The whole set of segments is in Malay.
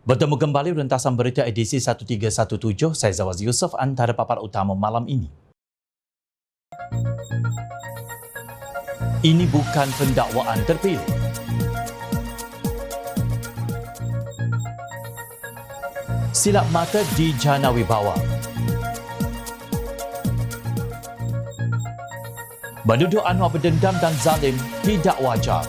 Bertemu kembali rentasan berita edisi 1317, saya Zawaz Yusof, antara papan utama malam ini. Ini bukan pendakwaan terpilih. Silap mata di Jana Wibawa. Menuduh Anwar berdendam dan zalim tidak wajar.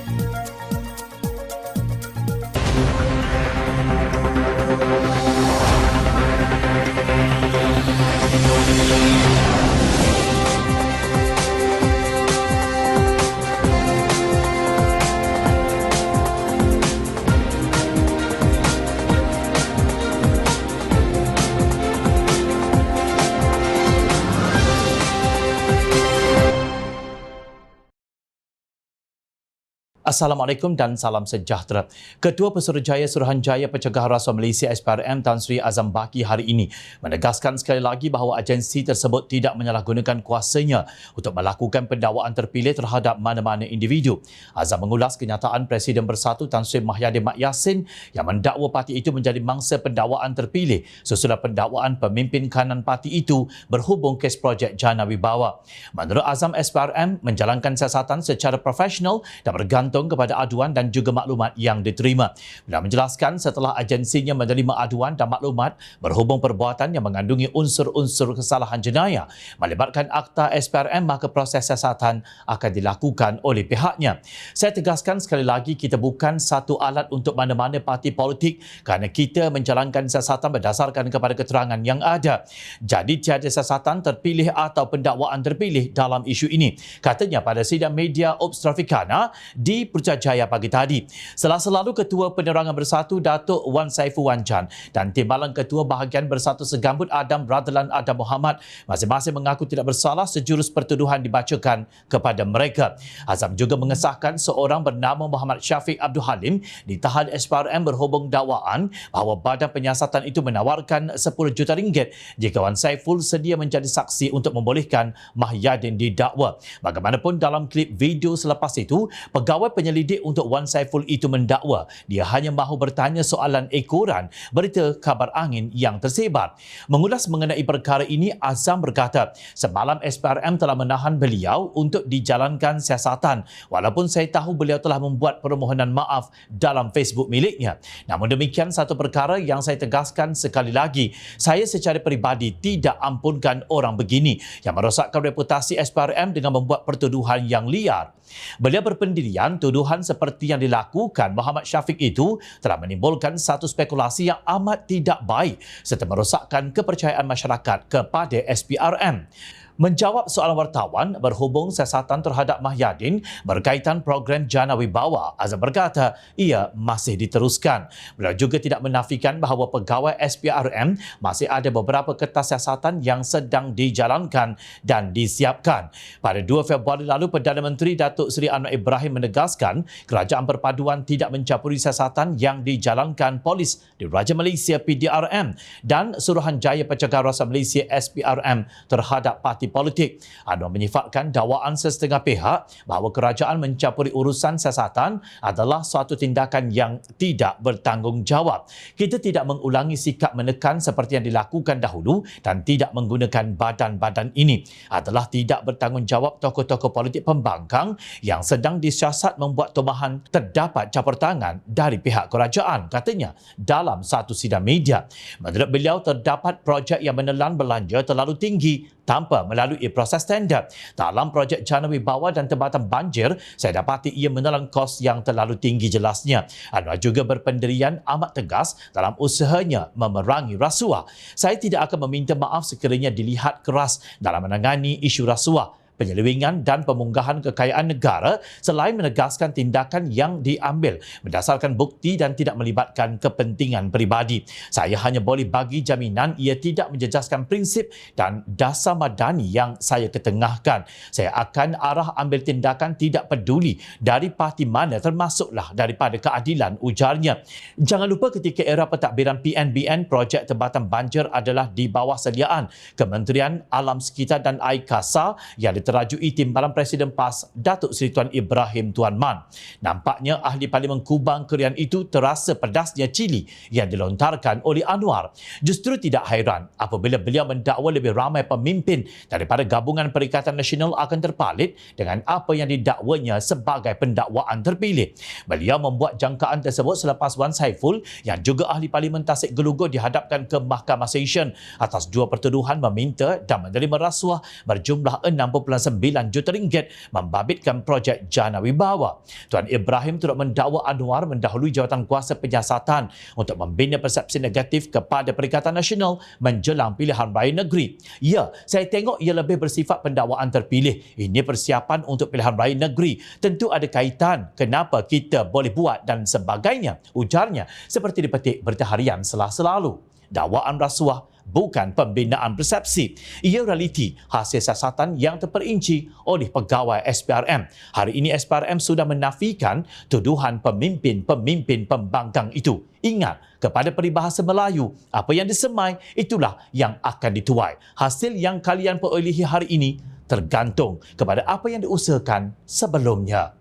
Assalamualaikum dan salam sejahtera. Ketua Pesuruhjaya Suruhanjaya Pencegahan Rasuah Malaysia SPRM Tan Sri Azam Baki hari ini menegaskan sekali lagi bahawa agensi tersebut tidak menyalahgunakan kuasanya untuk melakukan pendakwaan terpilih terhadap mana-mana individu. Azam mengulas kenyataan Presiden Bersatu Tan Sri Mahyadin Mat Yassin yang mendakwa parti itu menjadi mangsa pendakwaan terpilih sesudah pendakwaan pemimpin kanan parti itu berhubung kes projek Jana Wibawa. Menurut Azam, SPRM menjalankan siasatan secara profesional dan bergantung kepada aduan dan juga maklumat yang diterima. Beliau menjelaskan setelah agensinya menerima aduan dan maklumat berhubung perbuatan yang mengandungi unsur-unsur kesalahan jenayah melibatkan akta SPRM, maka proses siasatan akan dilakukan oleh pihaknya. Saya tegaskan sekali lagi, kita bukan satu alat untuk mana-mana parti politik kerana kita menjalankan siasatan berdasarkan kepada keterangan yang ada. Jadi tiada siasatan terpilih atau pendakwaan terpilih dalam isu ini, katanya pada sidang media Ops Trafikana di Putrajaya pagi tadi. Selalu Ketua Penerangan Bersatu Datuk Wan Saiful Wanjan dan Timbalan Ketua Bahagian Bersatu Segambut Adam Radlan Adam Muhammad masing-masing mengaku tidak bersalah sejurus pertuduhan dibacakan kepada mereka. Azam juga mengesahkan seorang bernama Muhammad Syafiq Abdul Halim ditahan SPRM berhubung dakwaan bahawa badan penyiasatan itu menawarkan 10 juta ringgit jika Wan Saiful sedia menjadi saksi untuk membolehkan Mahyadin didakwa. Bagaimanapun, dalam klip video selepas itu, pegawai penyelidik untuk Wan Saiful itu mendakwa dia hanya mahu bertanya soalan ekoran berita kabar angin yang tersebar. Mengulas mengenai perkara ini, Azam berkata, semalam SPRM telah menahan beliau untuk dijalankan siasatan walaupun saya tahu beliau telah membuat permohonan maaf dalam Facebook miliknya. Namun demikian, satu perkara yang saya tegaskan sekali lagi, saya secara peribadi tidak ampunkan orang begini yang merosakkan reputasi SPRM dengan membuat pertuduhan yang liar. Beliau berpendirian tuduhan seperti yang dilakukan Muhammad Syafiq itu telah menimbulkan satu spekulasi yang amat tidak baik serta merosakkan kepercayaan masyarakat kepada SPRM. Menjawab soalan wartawan berhubung siasatan terhadap Mahyadin berkaitan program Jana Wibawa, Azam berkata ia masih diteruskan. Beliau juga tidak menafikan bahawa pegawai SPRM masih ada beberapa kertas siasatan yang sedang dijalankan dan disiapkan. Pada 2 Februari lalu, Perdana Menteri Datuk Seri Anwar Ibrahim menegaskan kerajaan perpaduan tidak mencampuri siasatan yang dijalankan polis di Raja Malaysia PDRM dan Suruhanjaya Pencegahan Rasuah Malaysia SPRM terhadap parti politik. Anwar menyifatkan dakwaan sesetengah pihak bahawa kerajaan mencampuri urusan siasatan adalah suatu tindakan yang tidak bertanggungjawab. Kita tidak mengulangi sikap menekan seperti yang dilakukan dahulu dan tidak menggunakan badan-badan ini. Adalah tidak bertanggungjawab tokoh-tokoh politik pembangkang yang sedang disiasat membuat tumahan terdapat campur tangan dari pihak kerajaan, katanya dalam satu sidang media. Menurut beliau, terdapat projek yang menelan belanja terlalu tinggi tanpa melalui proses tender. Dalam projek Jana Wibawa dan Tempatan Banjir, saya dapati ia menelan kos yang terlalu tinggi, jelasnya. Anwar juga berpendirian amat tegas dalam usahanya memerangi rasuah. Saya tidak akan meminta maaf sekiranya dilihat keras dalam menangani isu rasuah, penyelewengan dan pemunggahan kekayaan negara selain menegaskan tindakan yang diambil berdasarkan bukti dan tidak melibatkan kepentingan peribadi. Saya hanya boleh bagi jaminan ia tidak menjejaskan prinsip dan dasar madani yang saya ketengahkan. Saya akan arah ambil tindakan tidak peduli dari parti mana, termasuklah daripada keadilan, ujarnya. Jangan lupa ketika era pentadbiran PNBN, projek Tempatan Banjir adalah di bawah sediaan Kementerian Alam Sekitar dan Air Kasar yang menterajui Timbalan Presiden PAS Datuk Seri Tuan Ibrahim Tuan Man. Nampaknya ahli Parlimen Kubang Kerian itu terasa pedasnya cili yang dilontarkan oleh Anwar. Justru tidak hairan apabila beliau mendakwa lebih ramai pemimpin daripada Gabungan Perikatan Nasional akan terpalit dengan apa yang didakwanya sebagai pendakwaan terpilih. Beliau membuat jangkaan tersebut selepas Wan Saiful yang juga ahli Parlimen Tasik Gelugur dihadapkan ke Mahkamah Session atas dua pertuduhan meminta dan menerima rasuah berjumlah 6.9 juta ringgit membabitkan projek Jana Wibawa. Tuan Ibrahim turut mendakwa Anwar mendahului jawatan kuasa penyiasatan untuk membina persepsi negatif kepada Perikatan Nasional menjelang pilihan raya negeri. Ya, saya tengok ia lebih bersifat pendakwaan terpilih. Ini persiapan untuk pilihan raya negeri. Tentu ada kaitan kenapa kita boleh buat dan sebagainya, ujarnya seperti dipetik Berita Harian Selasa lalu. Dakwaan rasuah bukan pembinaan persepsi. Ia realiti hasil siasatan yang terperinci oleh pegawai SPRM. Hari ini SPRM sudah menafikan tuduhan pemimpin-pemimpin pembangkang itu. Ingat, kepada peribahasa Melayu, apa yang disemai itulah yang akan dituai. Hasil yang kalian perolehi hari ini tergantung kepada apa yang diusahakan sebelumnya.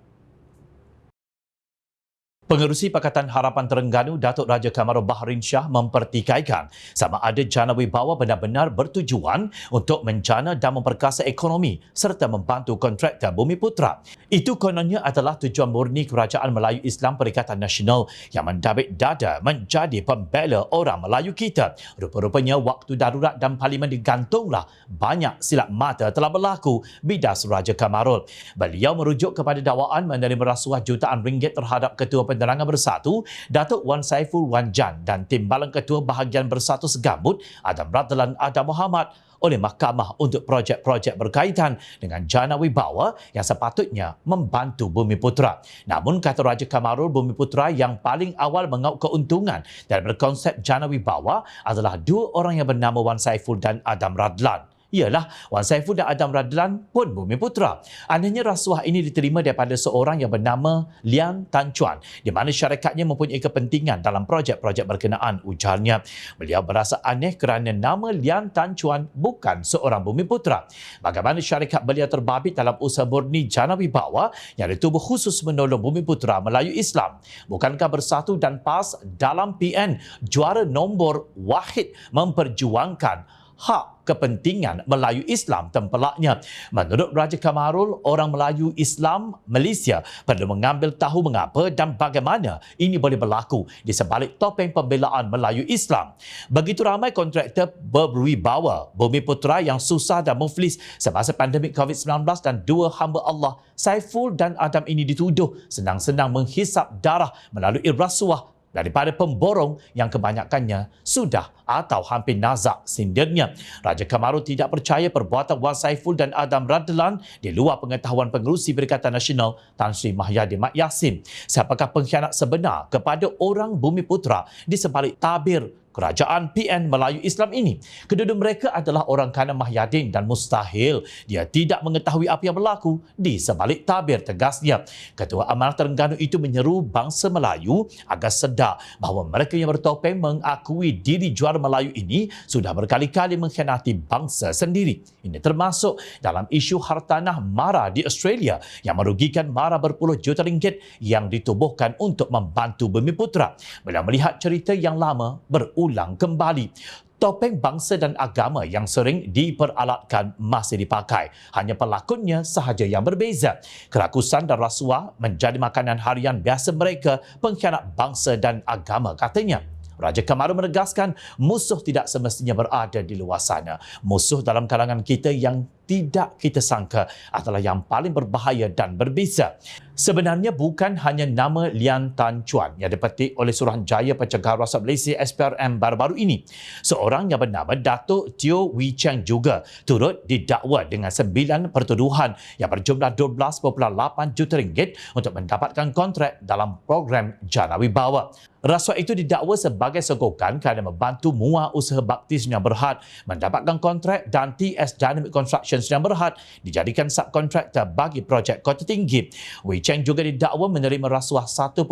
Pengerusi Pakatan Harapan Terengganu Datuk Raja Kamarul Bahrin Shah mempertikaikan sama ada Jana Wibawa benar-benar bertujuan untuk menjana dan memperkasa ekonomi serta membantu kontraktor Bumiputra. Itu kononnya adalah tujuan murni Kerajaan Melayu Islam Perikatan Nasional yang mendabik dada menjadi pembela orang Melayu kita. Rupa-rupanya waktu darurat dan Parlimen digantunglah banyak silap mata telah berlaku, bidas Raja Kamarul. Beliau merujuk kepada dakwaan menerima rasuah jutaan ringgit terhadap Ketua Penerangan Bersatu Datuk Wan Saiful Wan Jan dan Timbalan Ketua Bahagian Bersatu Segambut Adam Radlan Adam Muhammad oleh Mahkamah untuk projek-projek berkaitan dengan Jana Wibawa yang sepatutnya membantu Bumiputra. Namun, kata Raja Kamarul, Bumiputra yang paling awal mengaut keuntungan dan berkonsep Jana Wibawa adalah dua orang yang bernama Wan Saiful dan Adam Radlan. Ialah Wan Saiful dan Adam Radlan pun Bumiputra. Anehnya rasuah ini diterima daripada seorang yang bernama Lian Tan Chuan di mana syarikatnya mempunyai kepentingan dalam projek-projek berkenaan, ujarnya. Beliau berasa aneh kerana nama Lian Tan Chuan bukan seorang Bumiputra. Bagaimana syarikat beliau terbabit dalam usaha murni Jana Wibawa yang ditubuh khusus menolong Bumiputra Melayu Islam? Bukankah Bersatu dan PAS dalam PN juara nombor wahid memperjuangkan hak kepentingan Melayu Islam tempelaknya? Menurut Raja Kamarul, orang Melayu Islam Malaysia perlu mengambil tahu mengapa dan bagaimana ini boleh berlaku di sebalik topeng pembelaan Melayu Islam. Begitu ramai kontraktor berwibawa Bumiputra yang susah dan muflis semasa pandemik COVID-19 dan dua hamba Allah Saiful dan Adam ini dituduh senang-senang menghisap darah melalui rasuah daripada pemborong yang kebanyakannya sudah atau hampir nazak sindirnya. Raja Kamarul tidak percaya perbuatan Wan Saiful dan Adam Radlan di luar pengetahuan Pengerusi Perikatan Nasional Tan Sri Mahyadin Mat Yassin. Siapakah pengkhianat sebenar kepada orang Bumiputra di sebalik tabir Kerajaan PN Melayu Islam ini? Kedua-dua mereka adalah orang kanan Mahyadin dan mustahil dia tidak mengetahui apa yang berlaku di sebalik tabir, tegasnya. Ketua Amanah Terengganu itu menyeru bangsa Melayu agar sedar bahawa mereka yang bertopeng mengakui diri juara Melayu ini sudah berkali-kali mengkhianati bangsa sendiri. Ini termasuk dalam isu hartanah MARA di Australia yang merugikan MARA berpuluh juta ringgit yang ditubuhkan untuk membantu Bumiputra. Bila melihat cerita yang lama berulang kembali, topeng bangsa dan agama yang sering diperalatkan masih dipakai. Hanya pelakonnya sahaja yang berbeza. Kerakusan dan rasuah menjadi makanan harian biasa mereka, pengkhianat bangsa dan agama, katanya. Raja Kamarul menegaskan musuh tidak semestinya berada di luar sana. Musuh dalam kalangan kita yang tidak kita sangka adalah yang paling berbahaya dan berbeza. Sebenarnya bukan hanya nama Lian Tan Chuan yang dipetik oleh Suruhanjaya Pencegahan Rasuah Malaysia SPRM baru-baru ini. Seorang yang bernama Datuk Teo Wee Cheng juga turut didakwa dengan 9 pertuduhan yang berjumlah 12.8 juta ringgit untuk mendapatkan kontrak dalam program Jana Wibawa. Rasuah itu didakwa sebagai sogokan kerana membantu MUA Usaha Baptis yang berhad mendapatkan kontrak dan TS Dynamic Construction Seksyen Sdn Bhd dijadikan subkontraktor bagi projek Kota Tinggi. Wei Cheng juga didakwa menerima rasuah 1.5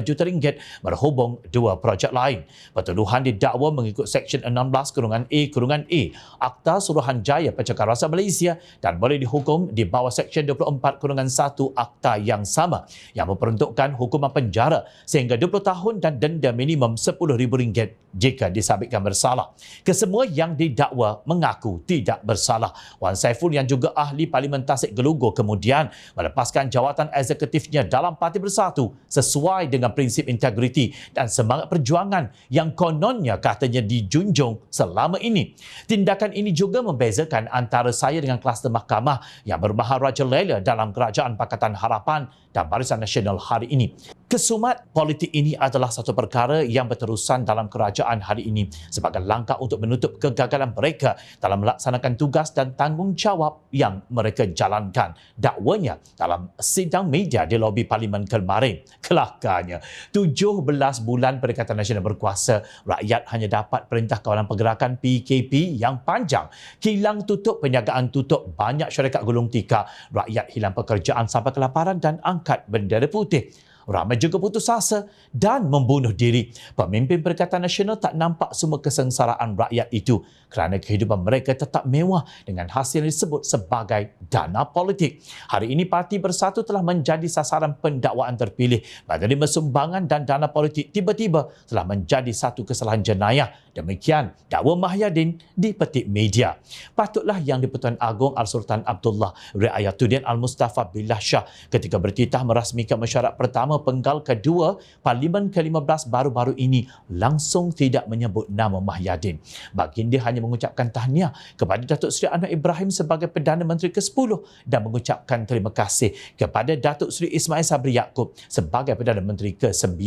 juta ringgit berhubung dua projek lain. Pertuduhan didakwa mengikut Seksyen 16-A-A Akta Suruhanjaya Pencegahan Malaysia dan boleh dihukum di bawah Seksyen 24-1 Akta yang sama yang memperuntukkan hukuman penjara sehingga 20 tahun dan denda minimum RM10,000 jika disabitkan bersalah. Kesemua yang didakwa mengaku tidak bersalah. Wan Saiful yang juga ahli Parlimen Tasik Gelugor kemudian melepaskan jawatan eksekutifnya dalam Parti Bersatu sesuai dengan prinsip integriti dan semangat perjuangan yang kononnya katanya dijunjung selama ini. Tindakan ini juga membezakan antara saya dengan kluster mahkamah yang bermaharajalela dalam Kerajaan Pakatan Harapan dan Barisan Nasional hari ini. Kesumat politik ini adalah satu perkara yang berterusan dalam kerajaan hari ini sebagai langkah untuk menutup kegagalan mereka dalam melaksanakan tugas dan tanggungjawab yang mereka jalankan. Dakwanya dalam sidang media di lobi Parlimen kemarin. Kelakarnya, 17 bulan Perikatan Nasional berkuasa, rakyat hanya dapat perintah kawalan pergerakan PKP yang panjang. Kilang tutup, perniagaan tutup, banyak syarikat gulung tikar, rakyat hilang pekerjaan sampai kelaparan dan angkat bendera putih. Ramai juga putus asa dan membunuh diri. Pemimpin Perikatan Nasional tak nampak semua kesengsaraan rakyat itu kerana kehidupan mereka tetap mewah dengan hasil yang disebut sebagai dana politik. Hari ini Parti Bersatu telah menjadi sasaran pendakwaan terpilih. Menerima sumbangan dan dana politik tiba-tiba telah menjadi satu kesalahan jenayah. Demikian dakwa Mahyadin dipetik media. Patutlah Yang di-Pertuan Agong Al-Sultan Abdullah Riayatuddin Al-Mustafa Billah Shah ketika bertitah merasmikan mesyuarat pertama penggal kedua Parlimen ke-15 baru-baru ini langsung tidak menyebut nama Mahyadin. Baginda hanya mengucapkan tahniah kepada Datuk Seri Anwar Ibrahim sebagai Perdana Menteri ke-10 dan mengucapkan terima kasih kepada Datuk Seri Ismail Sabri Yaakob sebagai Perdana Menteri ke-9.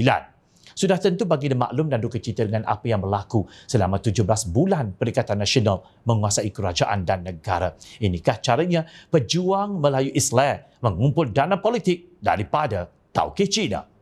Sudah tentu baginda maklum dan duka cita dengan apa yang berlaku selama 17 bulan Perikatan Nasional menguasai kerajaan dan negara. Inikah caranya pejuang Melayu Islam mengumpul dana politik daripada Tauke Cina?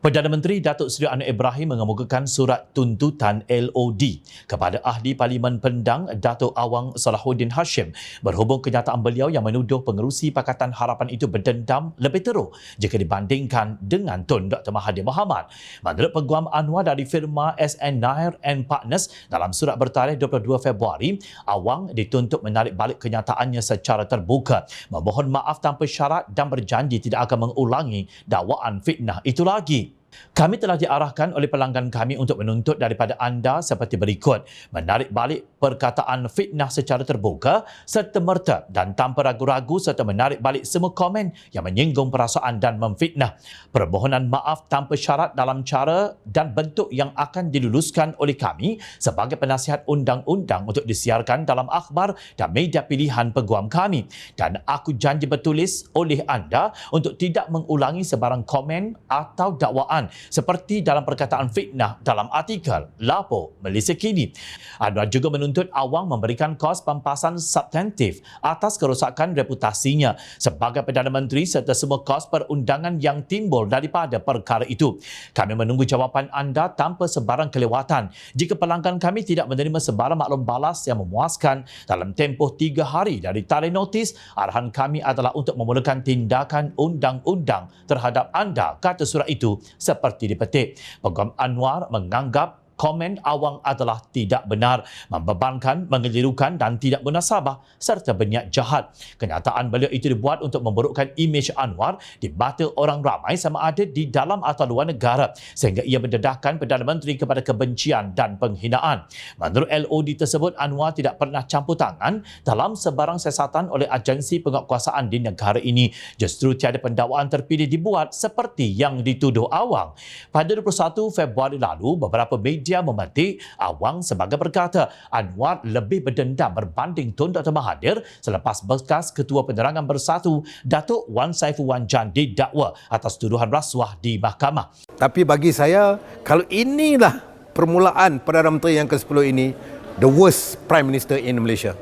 Perdana Menteri Datuk Seri Anwar Ibrahim mengemukakan surat tuntutan LOD kepada Ahli Parlimen Pendang Datuk Awang Salahuddin Hashim berhubung kenyataan beliau yang menuduh pengerusi Pakatan Harapan itu berdendam lebih teruk jika dibandingkan dengan Tun Dr. Mahathir Mohamad. Menurut Peguam Anwar dari firma SN Nair and Partners dalam surat bertarikh 22 Februari, Awang dituntut menarik balik kenyataannya secara terbuka, memohon maaf tanpa syarat dan berjanji tidak akan mengulangi dakwaan fitnah itu lagi. Kami telah diarahkan oleh pelanggan kami untuk menuntut daripada anda seperti berikut: menarik balik perkataan fitnah secara terbuka serta-merta dan tanpa ragu-ragu serta menarik balik semua komen yang menyinggung perasaan dan memfitnah. Permohonan maaf tanpa syarat dalam cara dan bentuk yang akan diluluskan oleh kami sebagai penasihat undang-undang untuk disiarkan dalam akhbar dan media pilihan peguam kami. Dan aku janji bertulis oleh anda untuk tidak mengulangi sebarang komen atau dakwaan seperti dalam perkataan fitnah dalam artikel Lapor Malaysia Kini. Anwar juga menuntut Awang memberikan kos pampasan substantif atas kerosakan reputasinya sebagai Perdana Menteri serta semua kos perundangan yang timbul daripada perkara itu. Kami menunggu jawapan anda tanpa sebarang kelewatan. Jika pelanggan kami tidak menerima sebarang maklum balas yang memuaskan dalam tempoh 3 hari dari tarikh notis, arahan kami adalah untuk memulakan tindakan undang-undang terhadap anda, kata surat itu seperti dipetik. Peguam Anwar menganggap komen Awang adalah tidak benar, membebankan, mengelirukan dan tidak munasabah serta berniat jahat. Kenyataan beliau itu dibuat untuk memburukkan imej Anwar di mata orang ramai sama ada di dalam atau luar negara sehingga ia mendedahkan Perdana Menteri kepada kebencian dan penghinaan. Menurut LOD tersebut, Anwar tidak pernah campur tangan dalam sebarang siasatan oleh agensi penguatkuasaan di negara ini. Justru tiada pendakwaan terpilih dibuat seperti yang dituduh Awang. Pada 21 Februari lalu, beberapa media memetik Awang sebagai berkata Anwar lebih berdendam berbanding Tun Dr. Mahathir selepas bekas Ketua Penerangan Bersatu Datuk Wan Saiful Wan Jan didakwa atas tuduhan rasuah di mahkamah. Tapi bagi saya, kalau inilah permulaan Perdana Menteri yang ke-10 ini, the worst Prime Minister in Malaysia.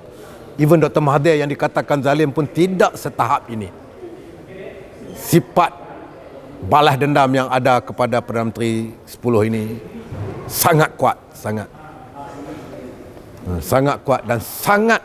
Even Dr. Mahathir yang dikatakan zalim pun tidak setahap ini. Sifat balas dendam yang ada kepada Perdana Menteri 10 ini sangat kuat, sangat. sangat kuat dan sangat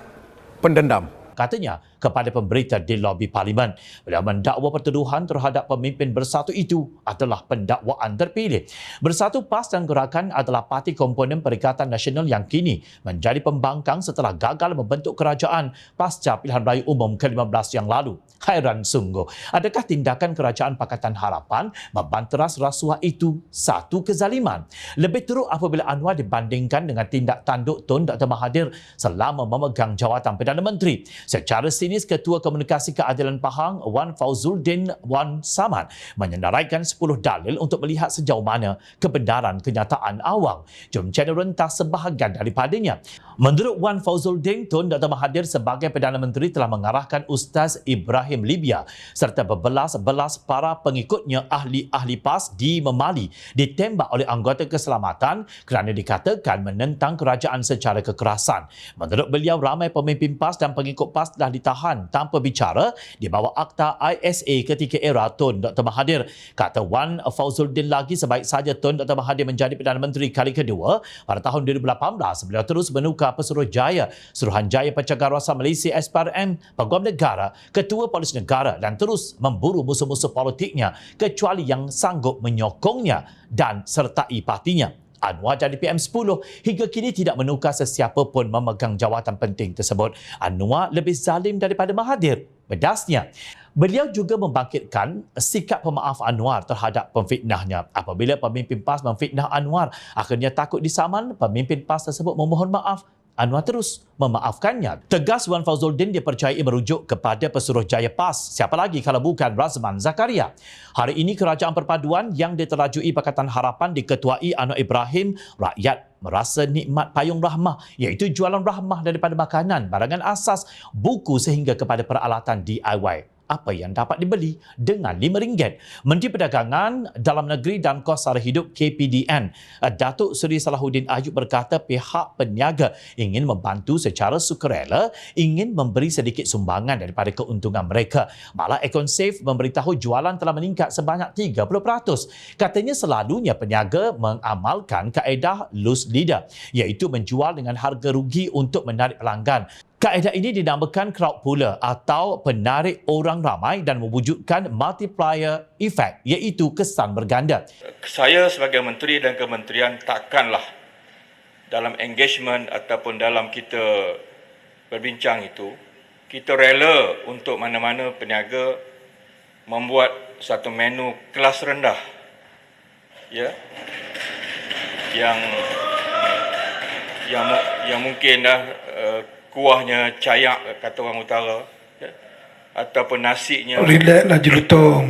pendendam. Katanya kepada pemberita di lobi Parlimen. Beliau mendakwa pertuduhan terhadap pemimpin Bersatu itu adalah pendakwaan terpilih. Bersatu PAS dan Gerakan adalah parti komponen Perikatan Nasional yang kini menjadi pembangkang setelah gagal membentuk kerajaan pasca pilihan raya umum ke-15 yang lalu. Hairan sungguh, adakah tindakan kerajaan Pakatan Harapan membanteras rasuah itu satu kezaliman? Lebih teruk apabila Anwar dibandingkan dengan tindak tanduk Tun Dr. Mahathir selama memegang jawatan Perdana Menteri. Secara sinis, Ketua Komunikasi Keadilan Pahang Wan Fauzuldin Wan Samad menyenaraikan 10 dalil untuk melihat sejauh mana kebenaran kenyataan awang. Jom channel rentas sebahagian daripadanya. Menurut Wan Fauzuldin, Tun Dr. Mahathir sebagai Perdana Menteri telah mengarahkan Ustaz Ibrahim Libya serta berbelas-belas para pengikutnya ahli-ahli PAS di Memali ditembak oleh anggota keselamatan kerana dikatakan menentang kerajaan secara kekerasan. Menurut beliau, ramai pemimpin PAS dan pengikut PAS telah ditahan tanpa bicara di bawah Akta ISA ketika era Tun Dr. Mahathir. Kata Wan Fauzuldin lagi, sebaik saja Tun Dr. Mahathir menjadi Perdana Menteri kali kedua pada tahun 2018, beliau terus menukar Pesuruhjaya, Suruhanjaya Pencegahan Rasuah Malaysia SPRM, Peguam Negara, Ketua Polis Negara dan terus memburu musuh-musuh politiknya kecuali yang sanggup menyokongnya dan sertai partinya. Anwar jadi PM10 hingga kini tidak menukar sesiapa pun memegang jawatan penting tersebut. Anwar lebih zalim daripada Mahathir. Bedasnya, beliau juga membangkitkan sikap pemaaf Anwar terhadap pemfitnahnya. Apabila pemimpin PAS memfitnah Anwar, akhirnya takut disaman, pemimpin PAS tersebut memohon maaf. Anwar terus memaafkannya. Tegas Wan Fauzuldin dipercayai merujuk kepada Pesuruhjaya PAS. Siapa lagi kalau bukan Razman Zakaria. Hari ini kerajaan perpaduan yang diterajui Pakatan Harapan diketuai Anwar Ibrahim, rakyat merasa nikmat payung rahmah, iaitu jualan rahmah daripada makanan, barangan asas, buku sehingga kepada peralatan DIY. Apa yang dapat dibeli dengan RM5. Menteri Perdagangan Dalam Negeri dan Kos Sara Hidup KPDN, Datuk Seri Salahuddin Ayub berkata pihak peniaga ingin membantu secara sukarela, ingin memberi sedikit sumbangan daripada keuntungan mereka. Malah Econsave memberitahu jualan telah meningkat sebanyak 30%. Katanya selalunya peniaga mengamalkan kaedah loose leader, iaitu menjual dengan harga rugi untuk menarik pelanggan. Kaedah ini dinamakan crowd puller atau penarik orang ramai dan mewujudkan multiplier effect, iaitu kesan berganda. Saya sebagai menteri dan kementerian takkanlah dalam engagement ataupun dalam kita berbincang itu, kita rela untuk mana-mana peniaga membuat satu menu kelas rendah, ya, yang mungkin dah kuahnya cayak, kata orang utara, ya, ataupun nasinya relax lah jelutong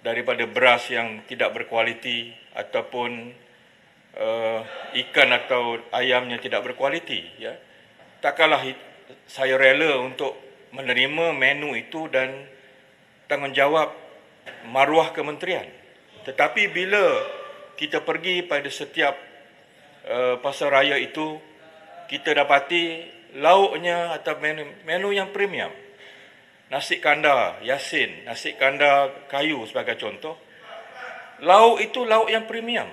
daripada beras yang tidak berkualiti, ataupun ikan atau ayamnya tidak berkualiti, ya. Takkanlah saya rela untuk menerima menu itu dan tanggungjawab maruah kementerian. Tetapi bila kita pergi pada setiap pasar raya itu, kita dapati lauknya atau menu yang premium. Nasi kandar Yasin, nasi kandar kayu sebagai contoh. Lauk itu lauk yang premium.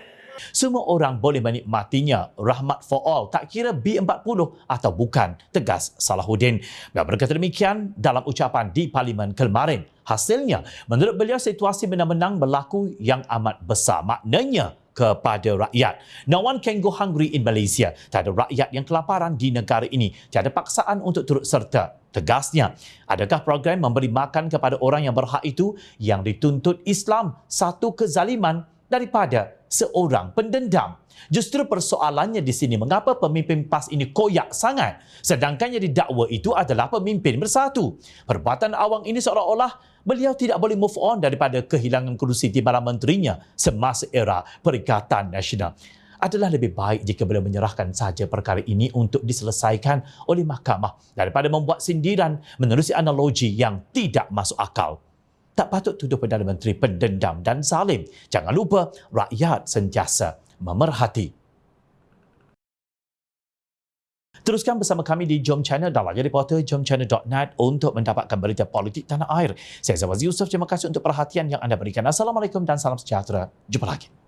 Semua orang boleh menikmatinya. Rahmat for all, tak kira B40 atau bukan, tegas Salahuddin. Beliau berkata demikian dalam ucapan di Parlimen kemarin. Hasilnya, menurut beliau situasi menang-menang berlaku yang amat besar. Maknanya kepada rakyat. No one can go hungry in Malaysia. Tak ada rakyat yang kelaparan di negara ini. Tiada paksaan untuk turut serta. Tegasnya, adakah program memberi makan kepada orang yang berhak itu yang dituntut Islam satu kezaliman daripada seorang pendendam? Justru persoalannya di sini, mengapa pemimpin PAS ini koyak sangat sedangkan yang didakwa itu adalah pemimpin Bersatu? Perbuatan awang ini seolah-olah beliau tidak boleh move on daripada kehilangan kerusi timbalan menterinya semasa era Perikatan Nasional. Adalah lebih baik jika beliau menyerahkan saja perkara ini untuk diselesaikan oleh mahkamah daripada membuat sindiran menerusi analogi yang tidak masuk akal. Tak patut tuduh Perdana Menteri pendendam dan zalim. Jangan lupa, rakyat sentiasa memerhati. Teruskan bersama kami di Jom Channel dan layar reporter jomchannel.net untuk mendapatkan berita politik tanah air. Saya Zawaz Yusof, terima kasih untuk perhatian yang anda berikan. Assalamualaikum dan salam sejahtera. Jumpa lagi.